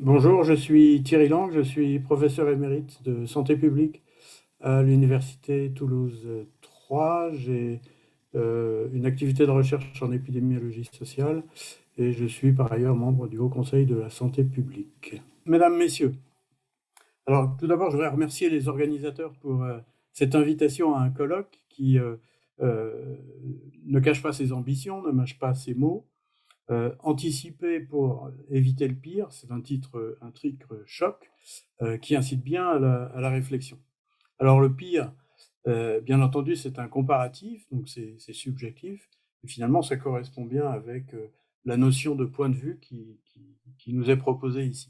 Bonjour, je suis Thierry Lang, je suis professeur émérite de santé publique à l'université Toulouse 3. J'ai une activité de recherche en épidémiologie sociale et je suis par ailleurs membre du Haut Conseil de la santé publique. Mesdames, Messieurs, alors tout d'abord je voudrais remercier les organisateurs pour cette invitation à un colloque qui euh, ne cache pas ses ambitions, ne mâche pas ses mots. Anticiper pour éviter le pire, c'est un titre choc qui incite bien à la réflexion. Alors le pire, bien entendu, c'est un comparatif, donc c'est subjectif, et finalement ça correspond bien avec la notion de point de vue qui nous est proposée ici.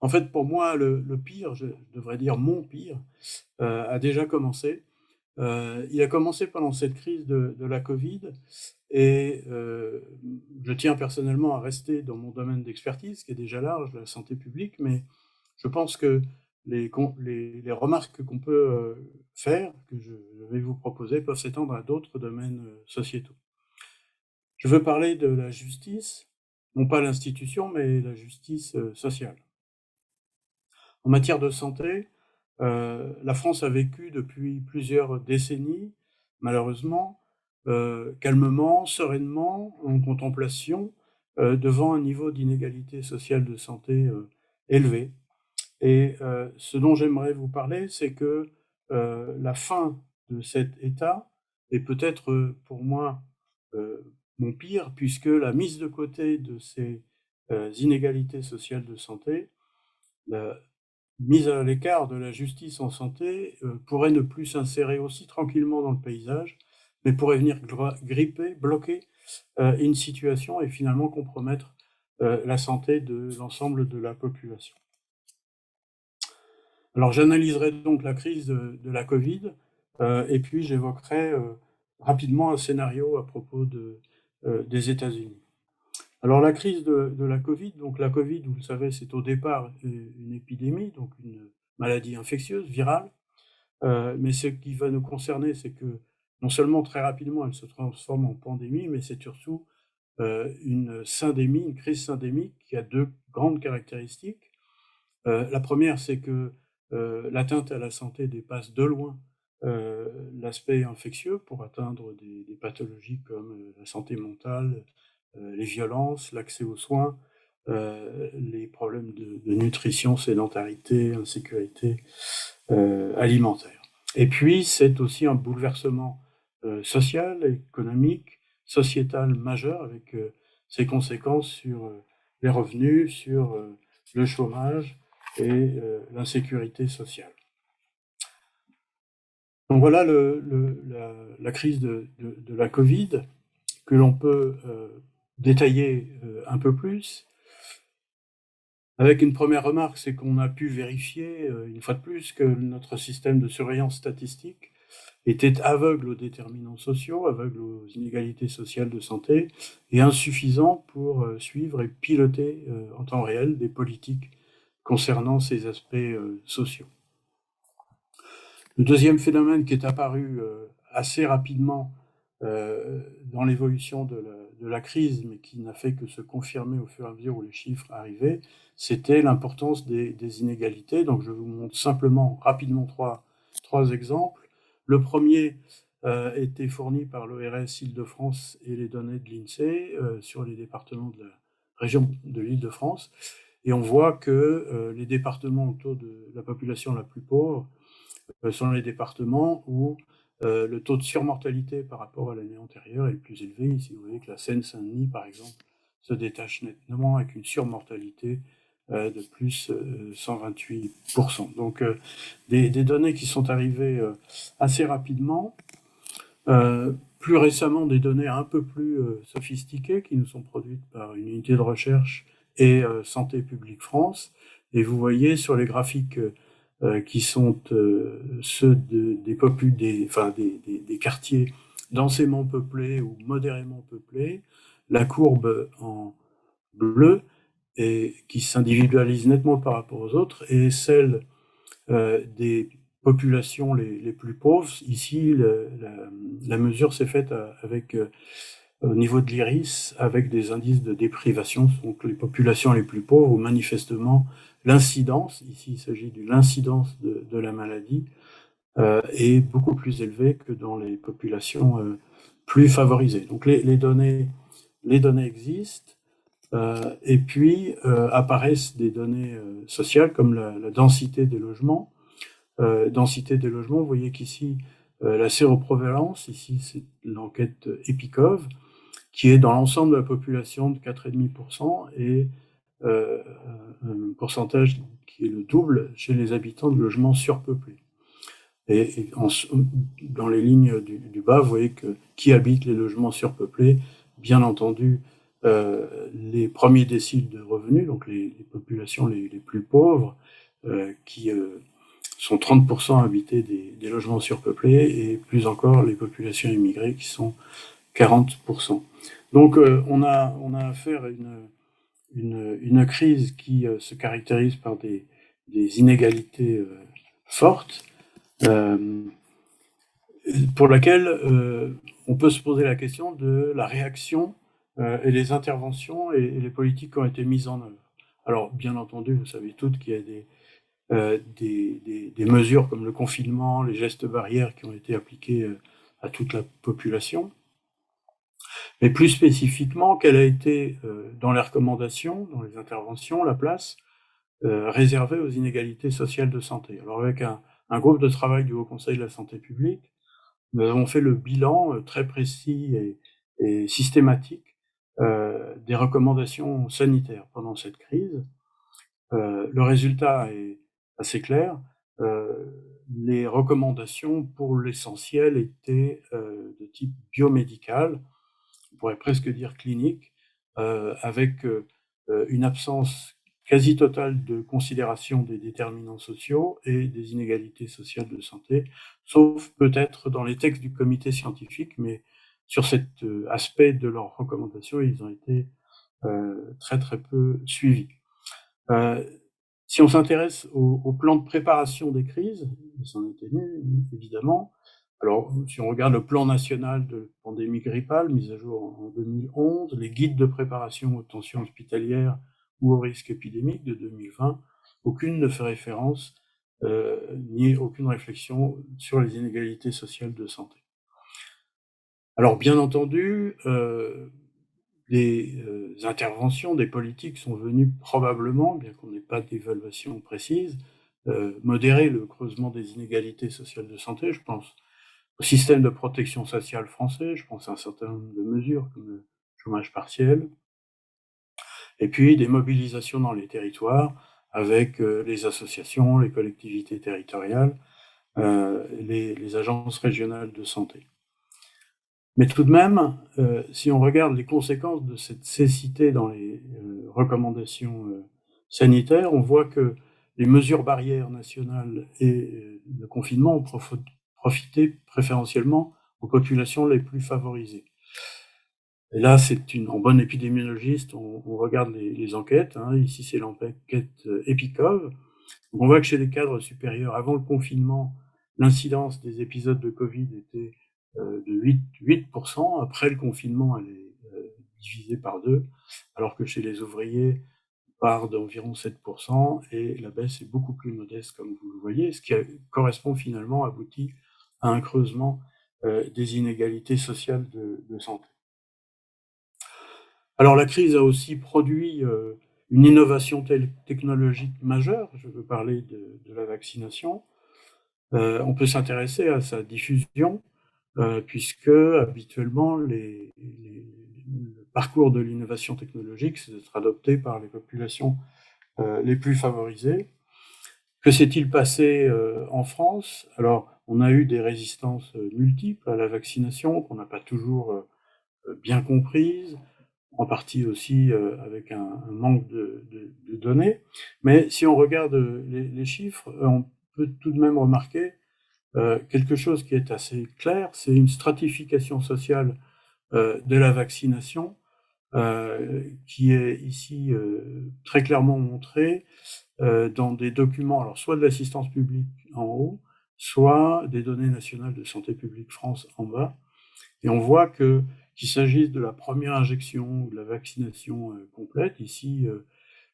En fait, pour moi, le pire, je devrais dire mon pire, a déjà commencé. Il a commencé pendant cette crise de la Covid et je tiens personnellement à rester dans mon domaine d'expertise, qui est déjà large, la santé publique, mais je pense que les remarques qu'on peut faire, que je vais vous proposer, peuvent s'étendre à d'autres domaines sociétaux. Je veux parler de la justice, non pas l'institution, mais la justice sociale. En matière de santé, la France a vécu depuis plusieurs décennies, malheureusement, calmement, sereinement, en contemplation, devant un niveau d'inégalité sociale de santé élevé. Et ce dont j'aimerais vous parler, c'est que la fin de cet état est peut-être pour moi mon pire, puisque la mise de côté de ces inégalités sociales de santé, la mise à l'écart de la justice en santé pourrait ne plus s'insérer aussi tranquillement dans le paysage, mais pourrait venir gripper, bloquer une situation et finalement compromettre la santé de l'ensemble de la population. Alors j'analyserai donc la crise de la Covid et puis j'évoquerai rapidement un scénario à propos des États-Unis. Alors la crise de la Covid, donc la Covid, vous le savez, c'est au départ une épidémie, donc une maladie infectieuse, virale, mais ce qui va nous concerner, c'est que non seulement très rapidement elle se transforme en pandémie, mais c'est surtout une syndémie, une crise syndémique qui a deux grandes caractéristiques. La première, c'est que l'atteinte à la santé dépasse de loin l'aspect infectieux pour atteindre des pathologies comme la santé mentale, les violences, l'accès aux soins, les problèmes de nutrition, sédentarité, insécurité alimentaire. Et puis, c'est aussi un bouleversement social, économique, sociétal majeur avec ses conséquences sur les revenus, sur le chômage et l'insécurité sociale. Donc voilà la crise de la Covid que l'on peut détailler un peu plus. Avec une première remarque, c'est qu'on a pu vérifier une fois de plus que notre système de surveillance statistique était aveugle aux déterminants sociaux, aveugle aux inégalités sociales de santé et insuffisant pour suivre et piloter en temps réel des politiques concernant ces aspects sociaux. Le deuxième phénomène qui est apparu assez rapidement dans l'évolution de la crise, mais qui n'a fait que se confirmer au fur et à mesure où les chiffres arrivaient, c'était l'importance des inégalités. Donc je vous montre simplement rapidement trois exemples. Le premier était fourni par l'ORS Île-de-France et les données de l'INSEE sur les départements de la région de l'Île-de-France. Et on voit que les départements autour de la population la plus pauvre sont les départements où le taux de surmortalité par rapport à l'année antérieure est le plus élevé. Ici, vous voyez que la Seine-Saint-Denis, par exemple, se détache nettement avec une surmortalité de plus 128%. Donc, des données qui sont arrivées assez rapidement. Plus récemment, des données un peu plus sophistiquées qui nous sont produites par une unité de recherche et Santé publique France. Et vous voyez sur les graphiques qui sont ceux des quartiers densément peuplés ou modérément peuplés, la courbe en bleu et qui s'individualise nettement par rapport aux autres, et celle des populations les plus pauvres. Ici, la mesure s'est faite avec au niveau de l'IRIS avec des indices de déprivation, donc les populations les plus pauvres, où manifestement l'incidence, ici il s'agit de l'incidence de la maladie, est beaucoup plus élevée que dans les populations plus favorisées. Donc les données existent, et puis apparaissent des données sociales comme la densité des logements. Vous voyez qu'ici, la séroprévalence, ici c'est l'enquête EPICOV, qui est dans l'ensemble de la population de 4,5% et un pourcentage qui est le double chez les habitants de logements surpeuplés. Et dans les lignes du bas, vous voyez que qui habite les logements surpeuplés, bien entendu, les premiers déciles de revenus, donc les populations les plus pauvres, qui sont 30% à habiter des logements surpeuplés, et plus encore les populations immigrées qui sont 40%. Donc on a affaire à une crise qui se caractérise par des inégalités fortes, pour laquelle on peut se poser la question de la réaction et les interventions et les politiques qui ont été mises en œuvre. Alors, bien entendu, vous savez toutes qu'il y a des mesures comme le confinement, les gestes barrières qui ont été appliqués à toute la population. Mais plus spécifiquement, quelle a été, dans les recommandations, dans les interventions, la place réservée aux inégalités sociales de santé. Alors avec un groupe de travail du Haut Conseil de la santé publique, nous avons fait le bilan très précis et systématique des recommandations sanitaires pendant cette crise. Le résultat est assez clair. Les recommandations, pour l'essentiel, étaient de type biomédical, on pourrait presque dire clinique, avec une absence quasi totale de considération des déterminants sociaux et des inégalités sociales de santé, sauf peut-être dans les textes du comité scientifique, mais sur cet aspect de leurs recommandations, ils ont été très très peu suivis. Si on s'intéresse au plan de préparation des crises, c'en est une, évidemment. Alors, si on regarde le plan national de pandémie grippale, mis à jour en 2011, les guides de préparation aux tensions hospitalières ou aux risques épidémiques de 2020, aucune ne fait référence ni aucune réflexion sur les inégalités sociales de santé. Alors, bien entendu, les interventions des politiques sont venues probablement, bien qu'on n'ait pas d'évaluation précise, modérer le creusement des inégalités sociales de santé. Je pense au système de protection sociale français, je pense à un certain nombre de mesures comme le chômage partiel, et puis des mobilisations dans les territoires avec les associations, les collectivités territoriales, les agences régionales de santé. Mais tout de même, si on regarde les conséquences de cette cécité dans les recommandations sanitaires, on voit que les mesures barrières nationales et le confinement ont profité préférentiellement aux populations les plus favorisées. Et là, en bonne épidémiologiste, on regarde les enquêtes. Ici, c'est l'enquête EPICOV. On voit que chez les cadres supérieurs, avant le confinement, l'incidence des épisodes de Covid était de 8%. Après le confinement, elle est divisée par 2, alors que chez les ouvriers, on part d'environ 7%, et la baisse est beaucoup plus modeste, comme vous le voyez, ce qui correspond finalement, aboutit à un creusement des inégalités sociales de santé. Alors la crise a aussi produit une innovation technologique majeure. Je veux parler de la vaccination. On peut s'intéresser à sa diffusion, puisque habituellement le parcours de l'innovation technologique, c'est d'être adopté par les populations les plus favorisées. Que s'est-il passé en France? Alors, on a eu des résistances multiples à la vaccination qu'on n'a pas toujours bien comprises, en partie aussi avec un manque de données. Mais si on regarde les chiffres, on peut tout de même remarquer quelque chose qui est assez clair, c'est une stratification sociale de la vaccination qui est ici très clairement montrée dans des documents, alors soit de l'assistance publique en haut, soit des données nationales de Santé publique France en bas. Et on voit qu'il qu'il s'agisse de la première injection ou de la vaccination complète. Ici,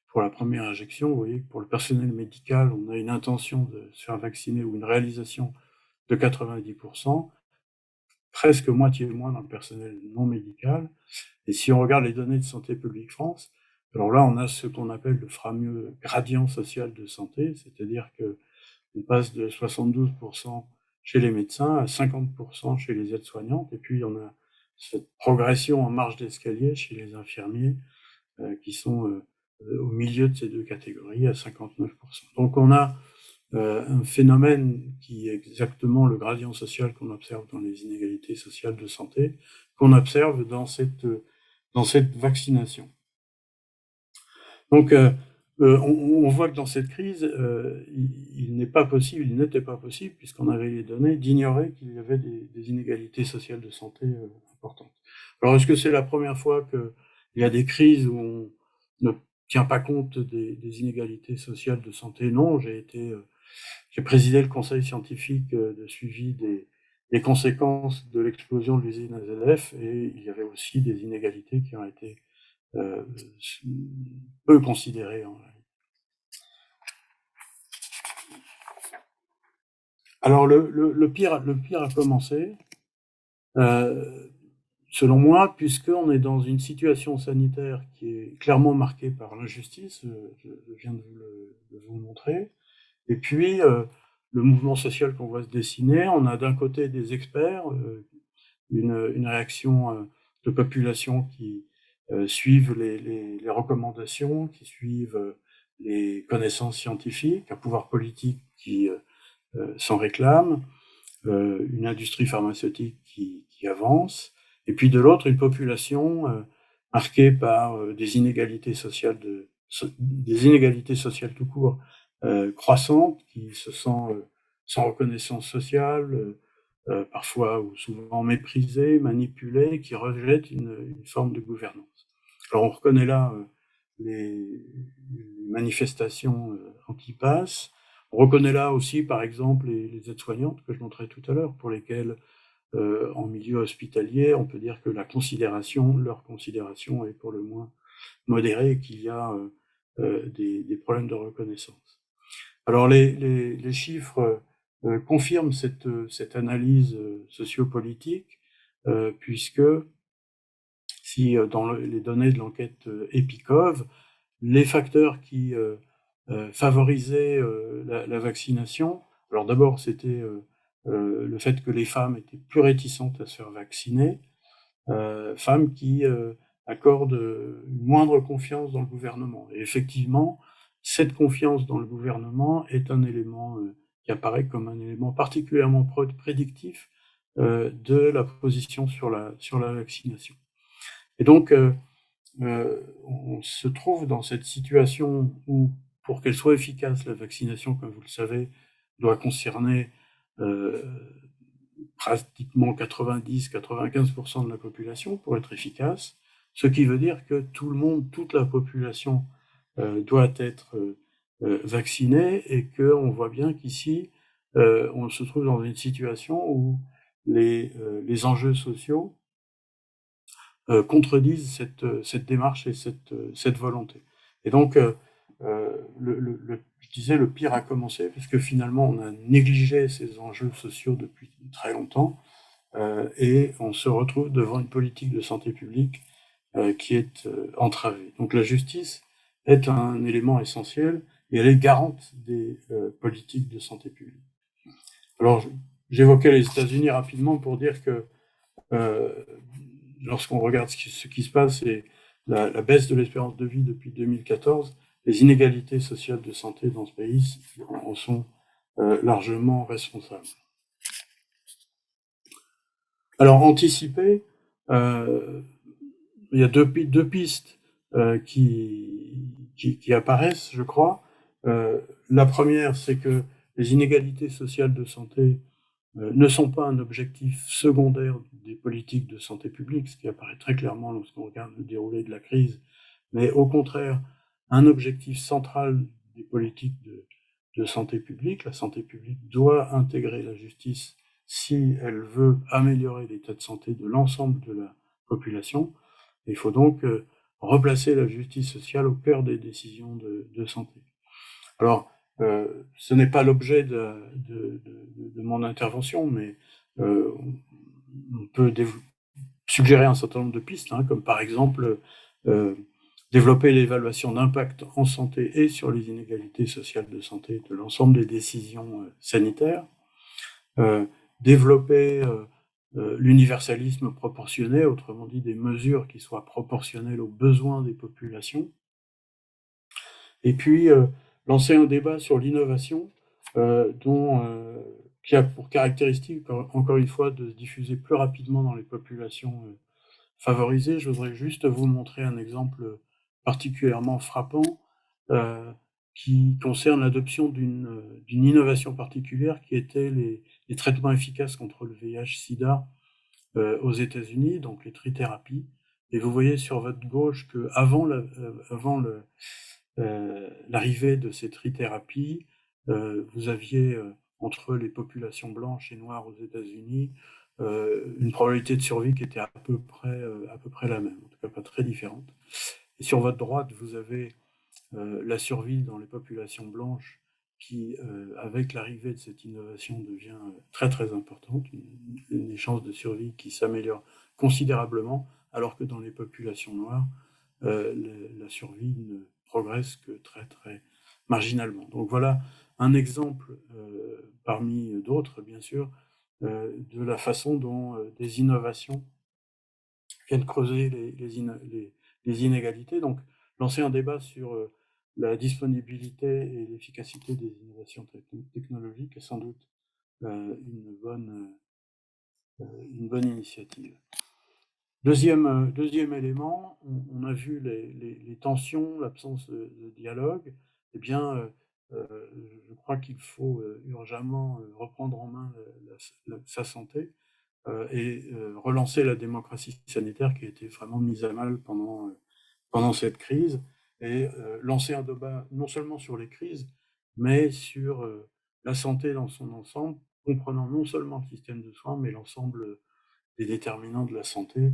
pour la première injection, vous voyez que pour le personnel médical, on a une intention de se faire vacciner ou une réalisation de 90%, presque moitié moins dans le personnel non médical. Et si on regarde les données de Santé publique France, alors là, on a ce qu'on appelle le fameux gradient social de santé, c'est-à-dire que on passe de 72% chez les médecins à 50% chez les aides-soignantes, et puis on a cette progression en marge d'escalier chez les infirmiers qui sont au milieu de ces deux catégories à 59%. Donc on a un phénomène qui est exactement le gradient social qu'on observe dans les inégalités sociales de santé, qu'on observe dans cette vaccination. Donc, on voit que dans cette crise, il n'était pas possible, puisqu'on avait les données, d'ignorer qu'il y avait des inégalités sociales de santé importantes. Alors, est-ce que c'est la première fois qu'il y a des crises où on ne tient pas compte des inégalités sociales de santé? Non, j'ai présidé le conseil scientifique de suivi des conséquences de l'explosion de l'usine AZF, et il y avait aussi des inégalités qui ont été peu considérées en réalité. Alors le pire a commencé, selon moi, puisqu'on est dans une situation sanitaire qui est clairement marquée par l'injustice, je viens de vous le montrer. Et puis, le mouvement social qu'on voit se dessiner, on a d'un côté des experts, une réaction de population qui suivent les recommandations, qui suivent les connaissances scientifiques, un pouvoir politique qui s'en réclame, une industrie pharmaceutique qui avance, et puis de l'autre, une population marquée par des inégalités sociales tout court, croissante, qui se sent sans reconnaissance sociale, parfois ou souvent méprisée, manipulée, qui rejette une forme de gouvernance. Alors on reconnaît là les manifestations anti-pass. On reconnaît là aussi, par exemple, les aides-soignantes que je montrais tout à l'heure, pour lesquelles, en milieu hospitalier, on peut dire que leur considération est pour le moins modérée et qu'il y a des problèmes de reconnaissance. Alors les chiffres confirment cette analyse sociopolitique, puisque si dans les données de l'enquête EPICOV, les facteurs qui favorisaient la vaccination, alors d'abord c'était le fait que les femmes étaient plus réticentes à se faire vacciner, femmes qui accordent une moindre confiance dans le gouvernement. Et effectivement, cette confiance dans le gouvernement est un élément qui apparaît comme un élément particulièrement prédictif de la position sur la vaccination. Et donc, on se trouve dans cette situation où, pour qu'elle soit efficace, la vaccination, comme vous le savez, doit concerner pratiquement 90-95% de la population pour être efficace, ce qui veut dire que tout le monde, toute la population doit être vaccinée, et qu'on voit bien qu'ici, on se trouve dans une situation où les enjeux sociaux contredisent cette démarche et cette volonté. Et donc, je disais, le pire a commencé, parce que finalement, on a négligé ces enjeux sociaux depuis très longtemps, et on se retrouve devant une politique de santé publique qui est entravée. Donc la justice est un élément essentiel, et elle est garante des politiques de santé publique. Alors, j'évoquais les États-Unis rapidement pour dire que lorsqu'on regarde ce qui se passe et la baisse de l'espérance de vie depuis 2014, les inégalités sociales de santé dans ce pays en sont largement responsables. Alors, anticiper, il y a deux pistes qui apparaissent, je crois. La première, c'est que les inégalités sociales de santé ne sont pas un objectif secondaire des politiques de santé publique, ce qui apparaît très clairement lorsqu'on regarde le déroulé de la crise, mais au contraire, un objectif central des politiques de santé publique. La santé publique doit intégrer la justice si elle veut améliorer l'état de santé de l'ensemble de population. Il faut donc replacer la justice sociale au cœur des décisions de santé. Alors, ce n'est pas l'objet de mon intervention, mais on peut suggérer un certain nombre de pistes, comme par exemple développer l'évaluation d'impact en santé et sur les inégalités sociales de santé de l'ensemble des décisions sanitaires, développer l'universalisme proportionné, autrement dit des mesures qui soient proportionnelles aux besoins des populations, et puis lancer un débat sur l'innovation qui a pour caractéristique, encore une fois, de se diffuser plus rapidement dans les populations favorisées. Je voudrais juste vous montrer un exemple particulièrement frappant qui concerne l'adoption d'une innovation particulière qui était les traitements efficaces contre le VIH-Sida aux États-Unis, donc les trithérapies. Et vous voyez sur votre gauche qu'avant l'arrivée de ces trithérapies, vous aviez entre les populations blanches et noires aux États-Unis une probabilité de survie qui était à peu près la même, en tout cas pas très différente. Et sur votre droite, vous avez la survie dans les populations blanches qui, avec l'arrivée de cette innovation, devient très très importante, des chances de survie qui s'améliorent considérablement, alors que dans les populations noires, la survie ne progresse que très très marginalement. Donc voilà un exemple parmi d'autres, bien sûr, de la façon dont des innovations viennent creuser les inégalités. Donc lancer un débat sur la disponibilité et l'efficacité des innovations technologiques est sans doute une bonne initiative. Deuxième élément, on a vu les tensions, l'absence de dialogue. Eh bien, je crois qu'il faut urgemment reprendre en main sa santé et relancer la démocratie sanitaire qui a été vraiment mise à mal pendant cette crise, et lancer un débat non seulement sur les crises, mais sur la santé dans son ensemble, comprenant non seulement le système de soins, mais l'ensemble des déterminants de la santé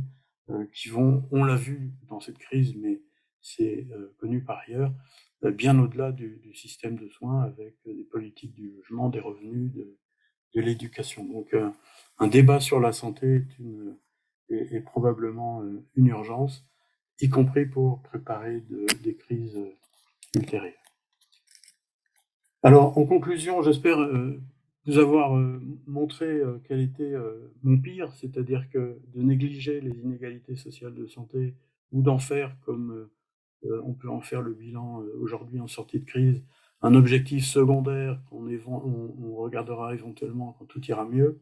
qui vont, on l'a vu dans cette crise, mais c'est connu par ailleurs, bien au-delà du système de soins, avec des politiques du logement, des revenus, de l'éducation. Donc un débat sur la santé est probablement une urgence, y compris pour préparer des crises ultérieures. Alors, en conclusion, j'espère vous avoir montré quel était mon pire, c'est-à-dire que de négliger les inégalités sociales de santé ou d'en faire, comme on peut en faire le bilan aujourd'hui en sortie de crise, un objectif secondaire on regardera éventuellement quand tout ira mieux,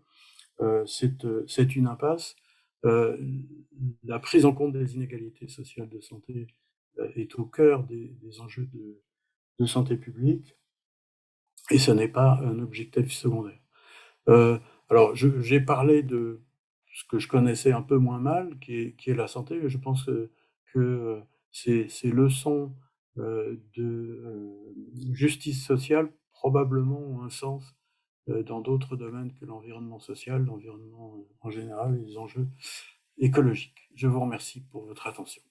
c'est une impasse. La prise en compte des inégalités sociales de santé est au cœur des enjeux de santé publique, et ce n'est pas un objectif secondaire. Alors, j'ai parlé de ce que je connaissais un peu moins mal, qui est la santé, mais je pense que ces leçons de justice sociale probablement ont un sens dans d'autres domaines que l'environnement social, l'environnement en général et les enjeux écologiques. Je vous remercie pour votre attention.